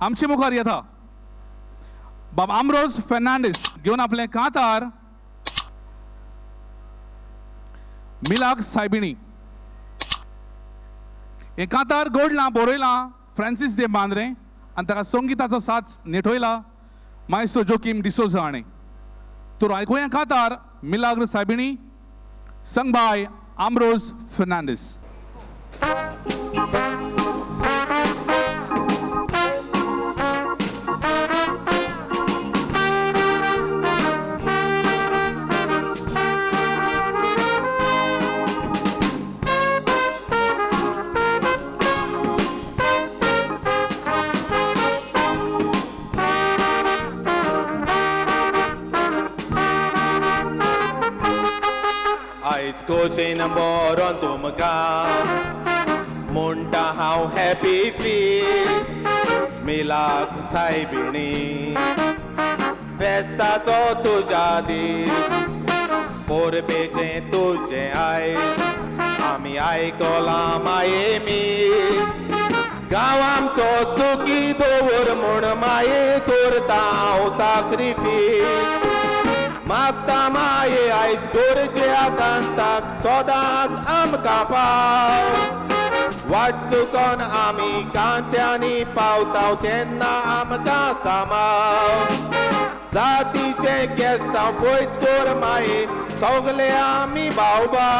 आमचे मुखार येता बाब आमरोज फेर्नांडीस घेवन आपले कांतार मिलाग सायबिणी. हे कांतार घडलां बरयलां फ्रांसीस दे बांद्रे आनी ताका संगीताचो साथ नेटवयला मायस्ट्रो जोकीम डिसोजा हाणें. तर आयकुया कांतार मिलाग्र सायबिणी sung by Ambrose Fernandez. Coaching boron tumaga Munta how happy feet Milag saibini Festa to tuja dir Porbeje tuje ay Ami ay kola maye mis Gawam to suki dovur mun maye kurtao sacrifice Magta maye aiz gorje akantak sodat amka paw Watsukon ami kantyani pawtaw tenna amka samaw Zatiche gestaw pois kor maye sogle ami bauba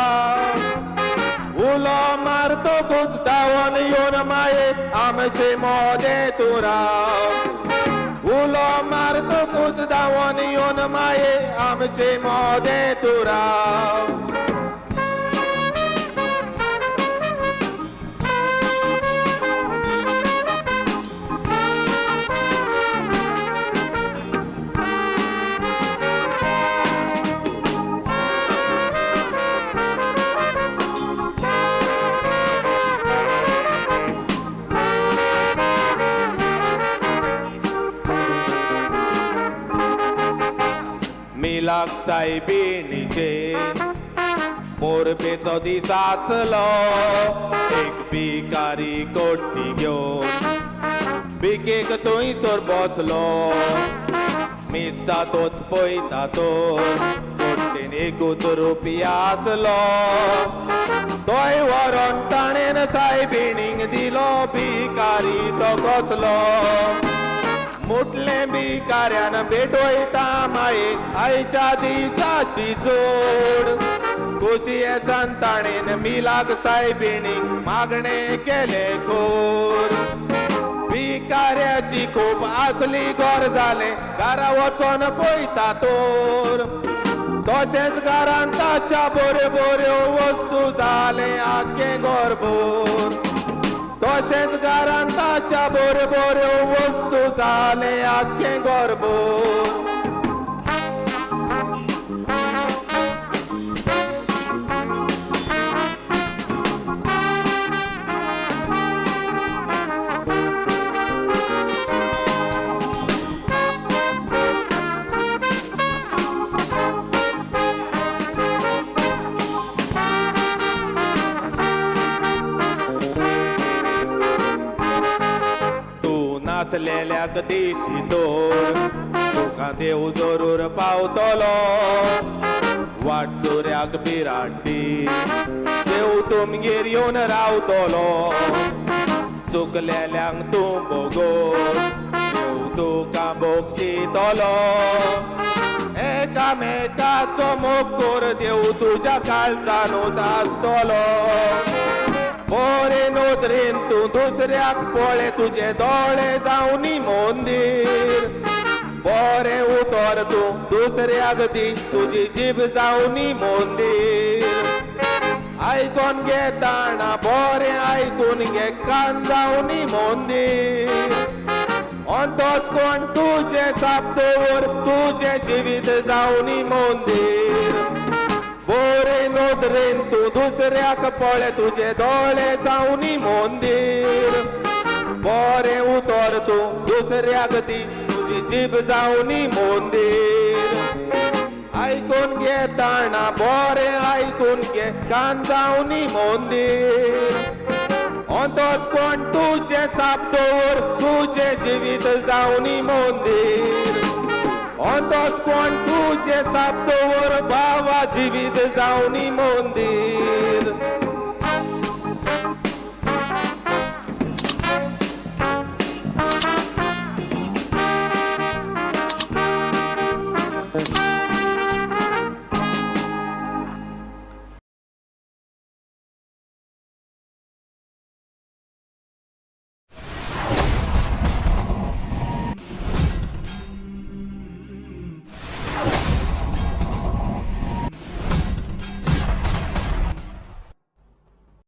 Ulo marto kuch dawon yon maye amche mode turaw Ulo marto kuch dawon yon maye amche mode turaw Milag saibiniche Porbecho dis aslo Ek bikari koti gyon Bikek tui sor boslo Missa tots poita tor Kotin ekut rupiaslo Toy waron tanen saibining dilo bikari to goslo मुटले बिकाऱ्यान भेटोयता माये आयच्या दिसाची जोड खुशी संताणेन मिलाग सायबिणीक मागणे केले खोर बिकाऱ्याची खूप आसली गोर जाले घरा वचोन पयता तोर तशेंच घरांत ताच्या बऱ्यो बऱ्यो वस्तू जाले आख्खे गोरभर तशेंच घरांत ताच्या बऱ्यो बऱ्यो वस्तू जाले आख्खे गोरभर नासलेल्याक दिशी दोर तुका देव जरूर पावतलो वाट सोऱ्याक बिरांटी देव तुमगेर येवन रावतलो चुकलेल्यांक तूं बोगोर देव तुका बोगशितलो एकामेकाचो मोग कर देव तुज्या काळजानूच आसतलो बरे नोदरेन तूं दुसऱ्याक पळय तुजे दोळे जावनी मंदीर बरे उतर तूं दुसऱ्याक दी तुजी जीब जावनी मंदीर आयकोन घे ताणा बरे आयकून घे कान जावनी मंदीर अंतोच कोण तुजे साप दवर तुजे जिवीत जावनी मंदीर बरे नोदरेन तूं दुसऱ्याक पळय तुजे दोळे जावनी मंदीर बरे उतर तूं दुसऱ्याक दी तुजी जीब जावनी मंदीर आयकून घे ताणा बरे आयकून घे कान जावनी मंदीर तोच कोण तुझे सापतोर तुझे जिवीत जावनी मंदिर तोच कोण तुझे सापतोर भावा जिवीत जावनी मंदिर